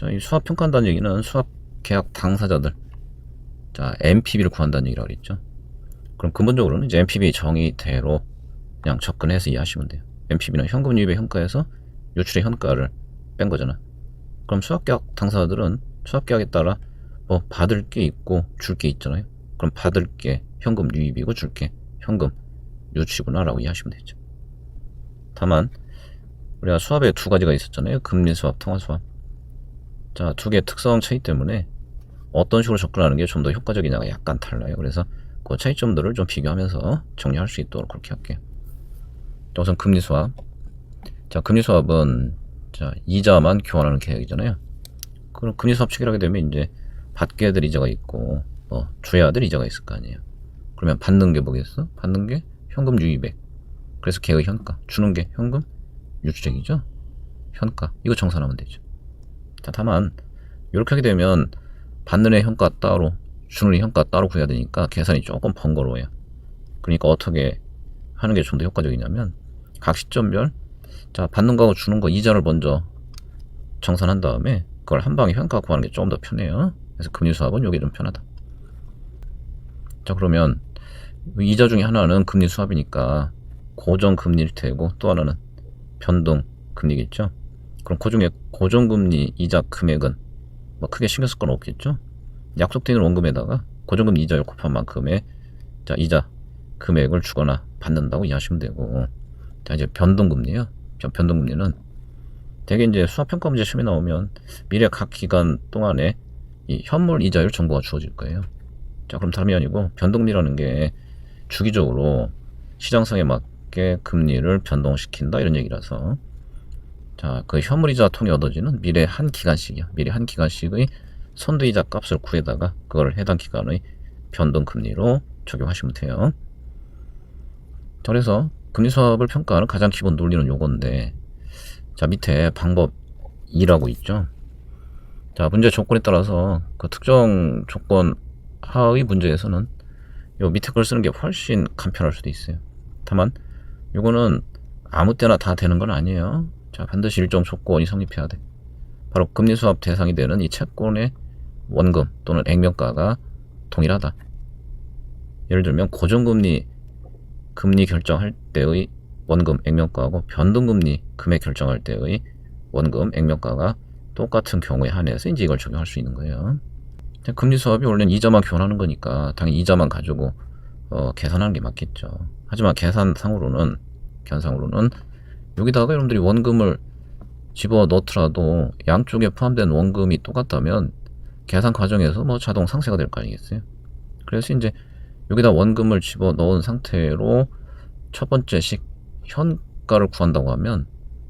자, 이 수합 평가한다는 얘기는 수합 계약 당사자들, 자, NPV를 구한다는 얘기라고 그랬죠. 그럼 근본적으로는 이제 NPV 정의대로 그냥 접근해서 이해하시면 돼요. NPV는 현금 유입의 현가에서 유출의 현가를 뺀 거잖아. 그럼 수합계약 당사자들은 수합계약에 따라 뭐 받을 게 있고 줄 게 있잖아요. 그럼 받을 게 현금 유입이고 줄 게 현금 유출이구나 라고 이해하시면 되죠. 다만 우리가 수합에 두 가지가 있었잖아요. 금리수합, 통화수합. 자, 두 개의 특성 차이 때문에 어떤 식으로 접근하는 게 좀 더 효과적이냐가 약간 달라요. 그래서 그 차이점들을 좀 비교하면서 정리할 수 있도록 그렇게 할게요. 자, 우선 금리수합. 자, 금리수합은 자, 이자만 교환하는 계약이잖아요. 그럼 금리수합 체결하게 되면 이제 받게 될 이자가 있고 줘야 될 이자가 있을 거 아니에요. 그러면 받는 게 뭐겠어? 받는 게 현금 유입액. 그래서 계의 현가. 주는 게 현금 유출액이죠. 현가. 이거 정산하면 되죠. 자, 다만 이렇게 하게 되면 받는 애 현가 따로, 주는 애 현가 따로 구해야 되니까 계산이 조금 번거로워요. 그러니까 어떻게 하는 게 좀 더 효과적이냐면 각 시점별 자, 받는 거하고 주는 거 이자를 먼저 정산한 다음에 그걸 한 방에 현가 구하는 게 조금 더 편해요. 그래서 금리수합은 이게 좀 편하다. 자, 그러면 이자 중에 하나는 금리수합이니까 고정금리일 테고 또 하나는 변동금리겠죠. 그럼 그 중에 고정금리 이자 금액은 뭐 크게 신경 쓸 건 없겠죠. 약속되는 원금에다가 고정금리 이자를 곱한 만큼의 자, 이자 금액을 주거나 받는다고 이해하시면 되고, 자, 이제 변동금리요. 변동금리는 대개 이제 수합평가 문제 시험에 나오면 미래 각 기간 동안에 이 현물 이자율 정보가 주어질 거예요. 자, 그럼 다름이 아니고 변동금리라는 게 주기적으로 시장상에 맞게 금리를 변동시킨다 이런 얘기라서, 자, 그 현물이자 통해 얻어지는 미래 한 기간씩이야. 미래 한 기간씩의 선두이자 값을 구해다가 그걸 해당 기간의 변동금리로 적용하시면 돼요. 자, 그래서 금리수합을 평가하는 가장 기본 논리는 요건데, 자, 밑에 방법 2라고 있죠. 자, 문제 조건에 따라서 그 특정 조건 하의 문제에서는 요 밑에 걸 쓰는 게 훨씬 간편할 수도 있어요. 다만 요거는 아무 때나 다 되는 건 아니에요. 자, 반드시 일정 조건이 성립해야 돼. 바로 금리수합 대상이 되는 이 채권의 원금 또는 액면가가 동일하다. 예를 들면 고정금리 금리 결정할 때의 원금 액면가하고 변동금리 금액 결정할 때의 원금 액면가가 똑같은 경우에 한해서 이제 이걸 적용할 수 있는 거예요. 금리수합이 원래는 이자만 교환하는 거니까 당연히 이자만 가지고 계산하는 게 맞겠죠. 하지만 계산상으로는 여기다가 여러분들이 원금을 집어 넣더라도 양쪽에 포함된 원금이 똑같다면 계산 과정에서 뭐 자동 상쇄가 될 거 아니겠어요. 그래서 이제 여기다 원금을 집어 넣은 상태로 첫 번째씩 현가를 구한다고 하면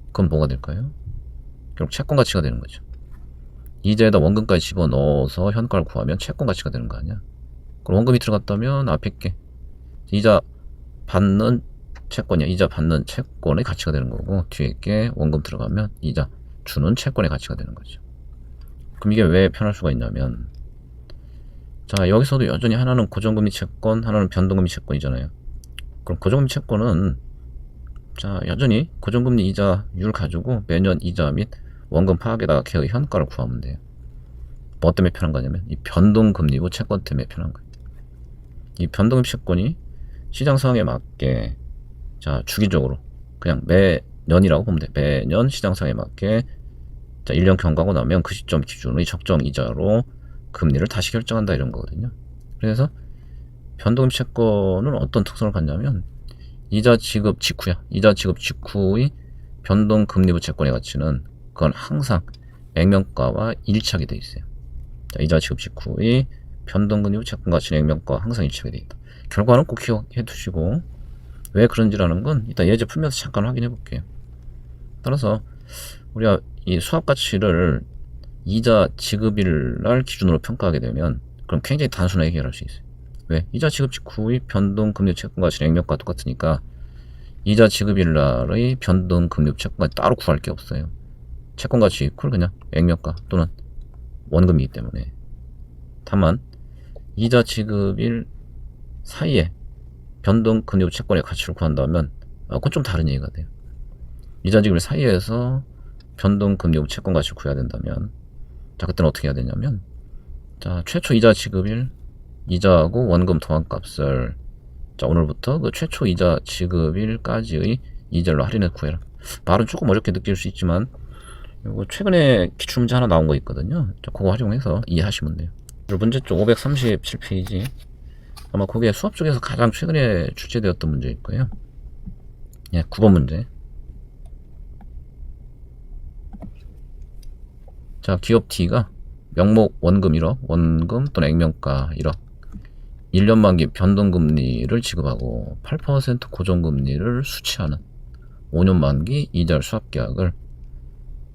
그건 뭐가 될까요? 결국 채권 가치가 되는 거죠. 이자에다 원금까지 집어 넣어서 현가를 구하면 채권 가치가 되는 거 아니야. 그럼 원금이 들어갔다면 앞에 게 이자 받는 채권이야. 이자 받는 채권의 가치가 되는 거고, 뒤에 게 원금 들어가면 이자 주는 채권의 가치가 되는 거죠. 그럼 이게 왜 편할 수가 있냐면, 자, 여기서도 여전히 하나는 고정금리 채권, 하나는 변동금리 채권이잖아요. 그럼 고정금리 채권은 자, 여전히 고정금리 이자율 가지고 매년 이자 및 원금 파악에다가 걔의 현가를 구하면 돼요. 뭐 때문에 편한 거냐면 이 변동금리고 채권 때문에 편한 거예요. 이 변동금리 채권이 시장 상황에 맞게 자, 주기적으로 그냥 매년이라고 보면 돼. 매년 시장 상황에 맞게 자, 1년 경과하고 나면 그 시점 기준의 적정 이자로 금리를 다시 결정한다 이런 거거든요. 그래서 변동금리 채권은 어떤 특성을 갖냐면 이자 지급 직후야. 이자 지급 직후의 변동금리부 채권의 가치는 그건 항상 액면가와 일치하게 돼 있어요. 자, 이자 지급 직후의 변동금리부 채권 가치는 액면가와 항상 일치하게 돼 있다. 결과는 꼭 기억해 두시고 왜 그런지라는 건 이따 예제 풀면서 잠깐 확인해 볼게요. 따라서 우리가 이 수합 가치를 이자 지급일 날 기준으로 평가하게 되면 그럼 굉장히 단순하게 해결할 수 있어요. 왜? 이자 지급 직후의 변동금리 채권 가치는 액면가와 똑같으니까 이자 지급일 날의 변동금리 채권 가치 따로 구할 게 없어요. 채권 가치 이퀄 그냥 액면가 또는 원금이기 때문에. 다만 이자 지급일 사이에 변동금리 채권의 가치를 구한다면 그건 좀 다른 얘기가 돼요. 이자 지급일 사이에서 변동금리 채권 가치를 구해야 된다면 자, 그때는 어떻게 해야 되냐면, 자, 최초 이자 지급일, 이자하고 원금 도안값을, 자, 오늘부터 그 최초 이자 지급일까지의 이자로 할인해 구해라. 말은 조금 어렵게 느낄 수 있지만, 이거 최근에 기출문제 하나 나온 거 있거든요. 자, 그거 활용해서 이해하시면 돼요. 그리고 문제쪽 537페이지. 아마 그게 수업 중에서 가장 최근에 출제되었던 문제일 거예요. 예, 9번 문제. 자, 기업 T가 명목 원금 1억, 원금 또는 액면가 1억, 1년 만기 변동금리를 지급하고 8% 고정금리를 수취하는 5년 만기 이자율 수합계약을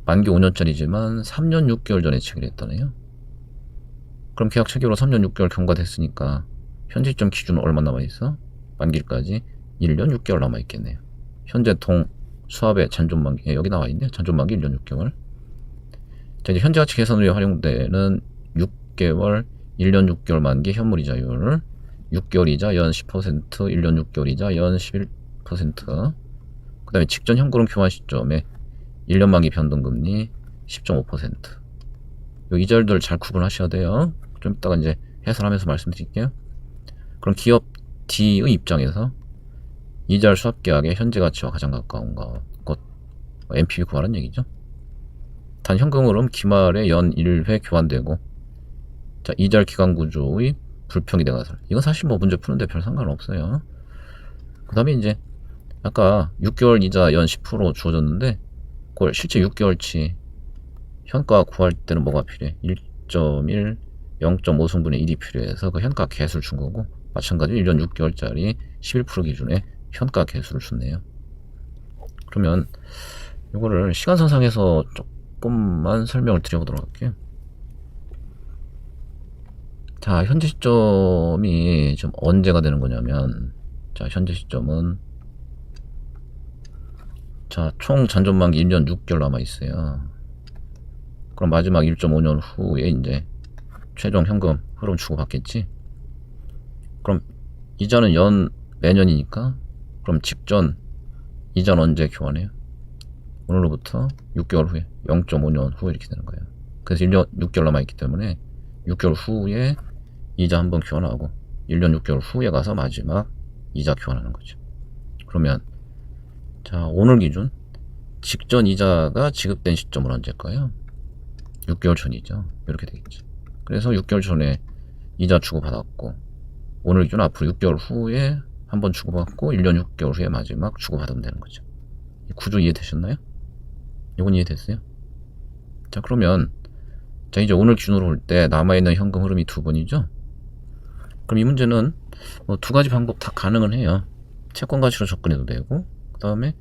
만기 5년짜리지만 3년 6개월 전에 체결했다네요. 그럼 계약 체결로 3년 6개월 경과됐으니까 현재 시점 기준은 얼마 남아있어? 만기일까지 1년 6개월 남아있겠네요. 현재 동 수합의 잔존만기, 여기 나와있네요. 잔존만기 1년 6개월. 자, 이제 현재가치 계산으로 활용되는 6개월, 1년 6개월 만기 현물이자율 6개월 이자 연 10%, 1년 6개월 이자 연 11%, 그 다음에 직전 현금흐름 교환 시점에 1년 만기 변동금리 10.5%. 요 이자율들 잘 구분하셔야 돼요. 좀 이따가 이제 해설하면서 말씀드릴게요. 그럼 기업 D의 입장에서 이자율 수합계약의 현재 가치와 가장 가까운 것, NPV 구하라는 얘기죠. 단 현금흐름 기말에 연 1회 교환되고, 자, 이자율 기간 구조의 불평이 돼가서 이건 사실 뭐 문제 푸는데 별 상관없어요. 그 다음에 이제 아까 6개월 이자 연 10% 주어졌는데 그걸 실제 6개월치 현가 구할 때는 뭐가 필요해? 1.1, 0.5승분의 1이 필요해서 그 현가 개수를 준 거고, 마찬가지로 1년 6개월짜리 11% 기준의 현가 개수를 줬네요. 그러면 이거를 시간선상에서 조금만 설명을 드려보도록 할게요. 자, 현재 시점이 좀 언제가 되는 거냐면, 자, 현재 시점은, 자, 총 잔존만기 1년 6개월 남아있어요. 그럼 마지막 1.5년 후에 이제 최종 현금 흐름 주고받겠지. 그럼 이자는 매년이니까, 그럼 직전 이자는 언제 교환해요? 오늘로부터 6개월 후에, 0.5년 후에 이렇게 되는 거예요. 그래서 1년 6개월 남아있기 때문에 6개월 후에 이자 한번 교환하고 1년 6개월 후에 가서 마지막 이자 교환하는 거죠. 그러면 자, 오늘 기준 직전 이자가 지급된 시점은 언제일까요? 6개월 전이죠. 이렇게 되겠죠. 그래서 6개월 전에 이자 주고받았고, 오늘 기준 앞으로 6개월 후에 한번 주고받고 1년 6개월 후에 마지막 주고받으면 되는 거죠. 구조 이해되셨나요? 이건 이해됐어요? 자, 그러면 자, 이제 오늘 기준으로 볼 때 남아있는 현금 흐름이 두 번이죠. 그럼 이 문제는 뭐 두 가지 방법 다 가능은 해요. 채권 가치로 접근해도 되고, 그 다음에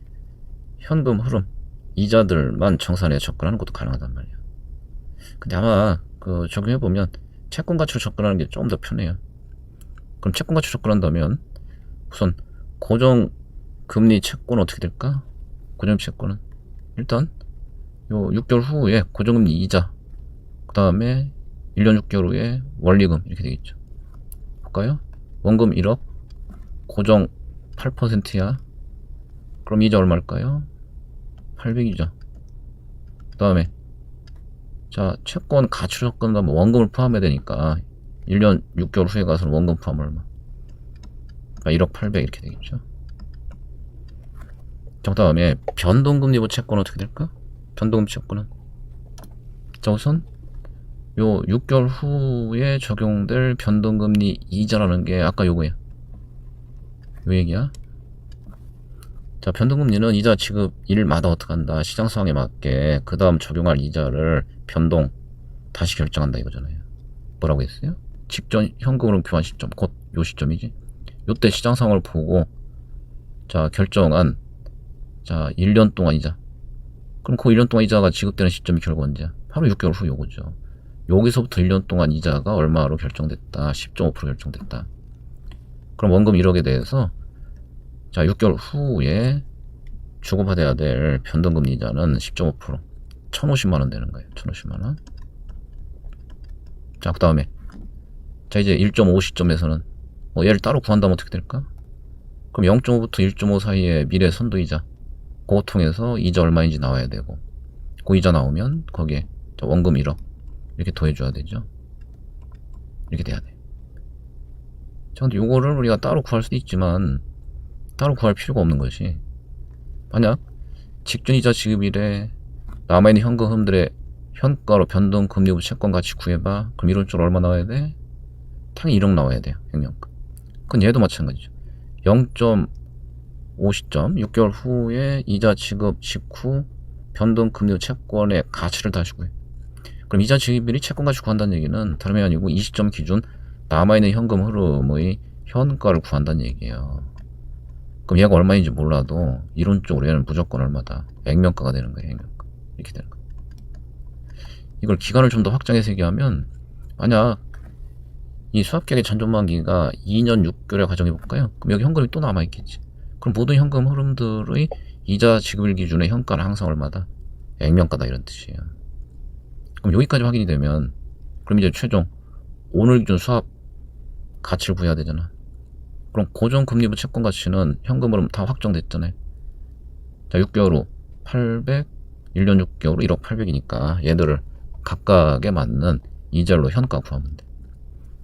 현금 흐름 이자들만 정산해 접근하는 것도 가능하단 말이에요. 근데 아마 그 적용해보면 채권 가치로 접근하는 게 좀 더 편해요. 그럼 채권 가치로 접근한다면 우선 고정 금리 채권은 어떻게 될까? 고정 채권은 일단 요 6개월 후에 고정금리 이자, 그 다음에 1년 6개월 후에 원리금 이렇게 되겠죠. 볼까요? 원금 1억, 고정 8%야. 그럼 이자 얼마일까요? 800이죠. 그 다음에 자, 채권 가치로 접근하면 원금을 포함해야 되니까 1년 6개월 후에 가서는 원금 포함 얼마? 1억 800 이렇게 되겠죠. 자, 그 다음에 변동금리부 채권은 어떻게 될까? 변동금리 채권은 자, 우선 요 6개월 후에 적용될 변동금리 이자라는 게 아까 요거예요. 요 얘기야. 자, 변동금리는 이자 지급일마다 어떻게 한다? 시장 상황에 맞게 그 다음 적용할 이자를 변동 다시 결정한다 이거잖아요. 뭐라고 했어요? 직전 현금으로 교환 시점, 곧 요 시점이지. 요때 시장 상황을 보고 자, 결정한 자, 1년 동안 이자. 그럼 그 1년 동안 이자가 지급되는 시점이 결국 언제야? 바로 6개월 후 요거죠. 여기서부터 1년 동안 이자가 얼마로 결정됐다? 10.5% 결정됐다. 그럼 원금 1억에 대해서 자, 6개월 후에 주고받아야 될 변동금리 이자는 10.5% 1,050만원 되는 거예요. 1,050만원. 자, 그 다음에 자, 이제 1.5 시점에서는 뭐 얘를 따로 구한다면 어떻게 될까? 그럼 0.5부터 1.5 사이에 미래 선도이자 그거 통해서 이자 얼마인지 나와야 되고, 그 이자 나오면 거기에 원금 1억 이렇게 더해줘야 되죠. 이렇게 돼야 돼. 자, 근데 요거를 우리가 따로 구할 수도 있지만 따로 구할 필요가 없는 것이, 만약 직준이자 지급일에 남아있는 현금 흐름들의 현가로 변동금리부 채권 가치 구해봐. 그럼 이런 쪽으로 얼마 나와야 돼? 당연히 1억 나와야 돼요. 횡령가. 그건 얘도 마찬가지죠. 0.5시점 6개월 후에 이자 지급 직후 변동금리 채권의 가치를 다시 구해. 그럼 이자 지급일이 채권 가치 구한다는 얘기는 다름이 아니고 이 시점 기준 남아있는 현금 흐름의 현가를 구한다는 얘기예요. 그럼 얘가 얼마인지 몰라도 이론적으로 얘는 무조건 얼마다? 액면가가 되는 거예요. 액면가. 이렇게 되는 거예요. 이걸 기간을 좀 더 확장해서 얘기하면, 만약 이 수합계약의 잔존만기가 2년 6개월에 가정해볼까요? 그럼 여기 현금이 또 남아있겠지. 그럼 모든 현금 흐름들의 이자 지급일 기준의 현가는 항상 얼마다? 액면가다, 이런 뜻이에요. 그럼 여기까지 확인이 되면, 그럼 이제 최종 오늘 기준 수합 가치를 구해야 되잖아. 그럼 고정금리부 채권 가치는 현금 흐름 다 확정됐잖아요. 자, 6개월 후 800, 1년 6개월 후 1억 800이니까 얘들을 각각에 맞는 이자로 현가 구하면 돼.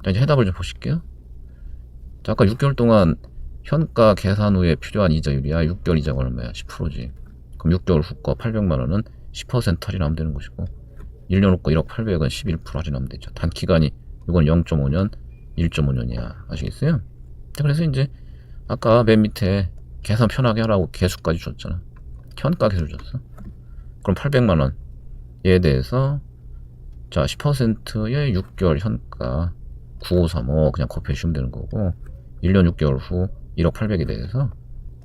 자, 이제 해답을 좀 보실게요. 자, 아까 6개월 동안 현가 계산 후에 필요한 이자율이야. 6개월 이자가 얼마야? 10%지. 그럼 6개월 후 거 800만원은 10% 할인하면 되는 것이고, 1년 후 거 1억 800은 11% 할인하면 되죠. 단기간이 이건 0.5년, 1.5년이야. 아시겠어요? 자, 그래서 이제 아까 맨 밑에 계산 편하게 하라고 개수까지 줬잖아. 현가 개수를 줬어. 그럼 800만원 얘에 대해서 자 10%의 6개월 현가 9535 그냥 곱해 주시면 되는 거고, 1년 6개월 후 1억 800에 대해서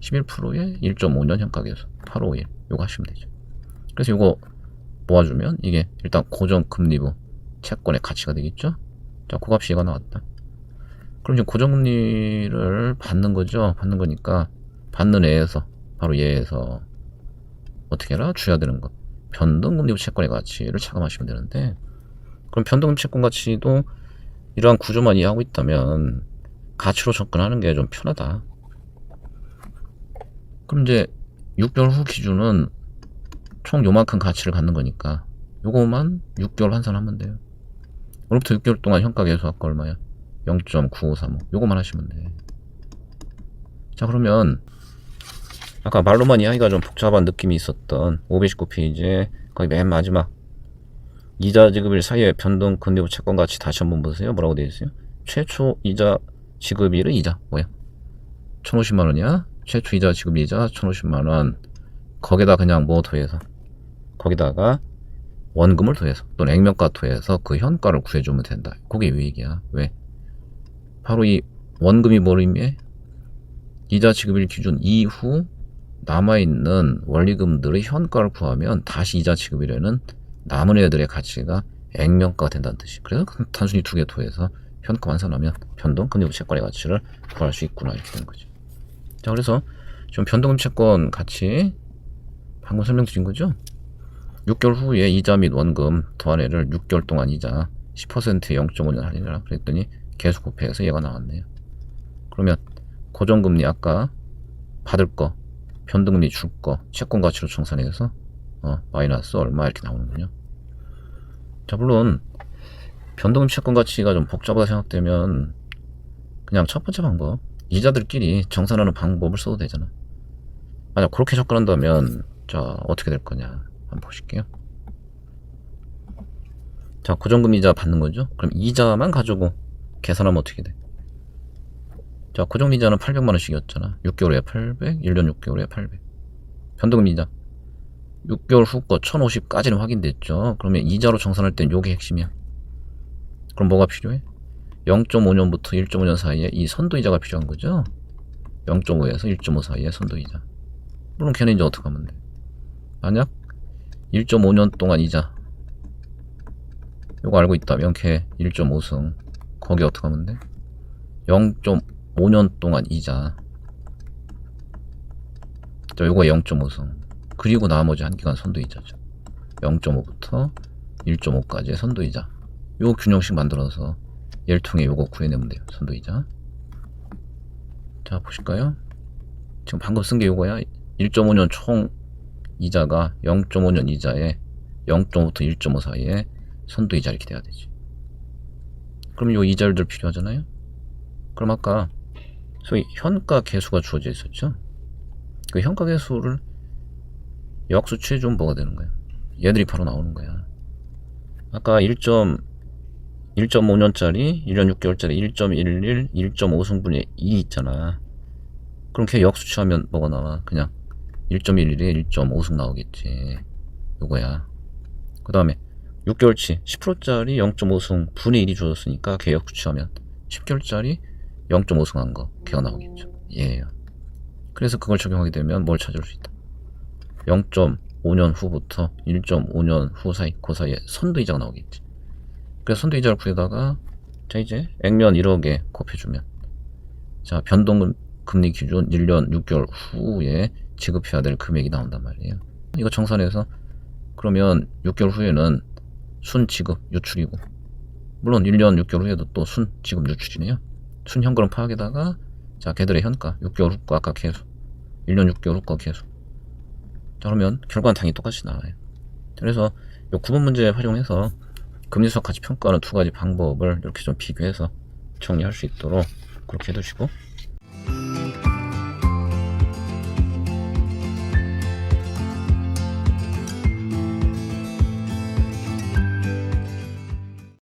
11%의 1.5년 현가 계수 851 요거 하시면 되죠. 그래서 요거 모아주면 이게 일단 고정금리부 채권의 가치가 되겠죠. 자, 그 값이 얘가 나왔다. 그럼 지금 고정금리를 받는 거죠. 받는 거니까 받는 애에서 바로 얘에서 어떻게 해라? 줘야 되는 거. 변동금리부 채권의 가치를 차감하시면 되는데, 그럼 변동금리 채권 가치도 이러한 구조만 이해하고 있다면 가치로 접근하는 게 좀 편하다. 그럼 이제 6개월 후 기준은 총 요만큼 가치를 갖는 거니까 요거만 6개월 환산하면 돼요. 오늘부터 6개월 동안 현가 계수 아까 얼마야? 0.9535 요거만 하시면 돼. 자, 그러면 아까 말로만 이해하기가 좀 복잡한 느낌이 있었던 519페이지에 거의 맨 마지막 이자 지급일 사이의 변동금리부 채권 가치 다시 한번 보세요. 뭐라고 되어 있어요? 최초 이자 지급일의 이자 뭐야? 1050만원이야? 최초 이자 지급일 이자 1050만원. 거기다 그냥 뭐 더해서, 거기다가 원금을 더해서 또는 액면가 더해서 그 현가를 구해주면 된다. 그게 이 얘기야. 왜? 바로 이 원금이 뭘 의미해? 이자 지급일 기준 이후 남아있는 원리금들의 현가를 구하면 다시 이자 지급일에는 남은 애들의 가치가 액면가가 된다는 뜻이. 그래서 단순히 두 개 더해서 현가 환산하면 변동금리부 채권의 가치를 구할 수 있구나, 이렇게 되는 거죠. 자, 그래서 지금 변동금 채권 가치 방금 설명드린 거죠. 6개월 후에 이자 및 원금 더한 애를 6개월 동안 이자 10%에 0.5년 할인이라 그랬더니 계수 곱해서 얘가 나왔네요. 그러면 고정금리 아까 받을 거, 변동금리 줄 거, 채권 가치로 청산해서 마이너스 얼마 이렇게 나오는군요. 자, 물론 변동금 채권 가치가 좀 복잡하다 생각되면 그냥 첫 번째 방법, 이자들끼리 정산하는 방법을 써도 되잖아. 만약 그렇게 접근한다면 자, 어떻게 될 거냐 한번 보실게요. 자, 고정금 이자 받는 거죠. 그럼 이자만 가지고 계산하면 어떻게 돼? 자, 고정금 이자는 800만원씩이었잖아. 6개월에 800, 1년 6개월에 800. 변동금 이자 6개월 후 거 1050까지는 확인됐죠. 그러면 이자로 정산할 땐 요게 핵심이야. 그럼 뭐가 필요해? 0.5년부터 1.5년 사이에 이 선도이자가 필요한 거죠. 0.5에서 1.5 사이에 선도이자. 물론 걔는 이제 어떻게 하면 돼? 만약 1.5년 동안 이자 요거 알고 있다면 걔 1.5승 거기 어떻게 하면 돼? 0.5년 동안 이자 자, 요거 0.5승 그리고 나머지 한 기간 선도이자죠. 0.5부터 1.5까지의 선도이자. 요 균형식 만들어서 얘를 통해 요거 구해내면 돼요. 선도이자. 자, 보실까요? 지금 방금 쓴 게 요거야. 1.5년 총 이자가 0.5년 이자에 0.5부터 1.5 사이에 선도 이자 이렇게 돼야 되지. 그럼 요 이자율들 필요하잖아요. 그럼 아까 소위 현가 계수가 주어져 있었죠. 그 현가 계수를 역수 취해주면 뭐가 되는 거야? 얘들이 바로 나오는 거야. 아까 1.5년짜리 1년 6개월짜리 1.11 1.5승분의 2 있잖아. 그럼 걔 역수취하면 뭐가 나와? 그냥 1.11에 1.5승 나오겠지. 요거야. 그 다음에 6개월치 10%짜리 0.5승 분의 1이 주어졌으니까 걔 역수취하면 10개월짜리 0.5승 한 거 걔가 나오겠죠. 얘예요. 그래서 그걸 적용하게 되면 뭘 찾을 수 있다. 0.5년 후부터 1.5년 후 사이, 그 사이에 선도이자가 나오겠지. 그래서 선도이자를 구해다가 자 이제 액면 1억에 곱해주면 자 변동금리 기준 1년 6개월 후에 지급해야 될 금액이 나온단 말이에요. 이거 정산해서 그러면 6개월 후에는 순 지급 유출이고, 물론 1년 6개월 후에도 또 순 지급 유출이네요. 순 현금을 파악에다가 자 걔들의 현가 6개월 후 거 아까 계수 1년 6개월 후 거 계수. 자 그러면 결과는 당연히 똑같이 나와요. 그래서 이 9번 문제 활용해서 금리수학 가치 평가하는 두 가지 방법을 이렇게 좀 비교해서 정리할 수 있도록 그렇게 해두시고,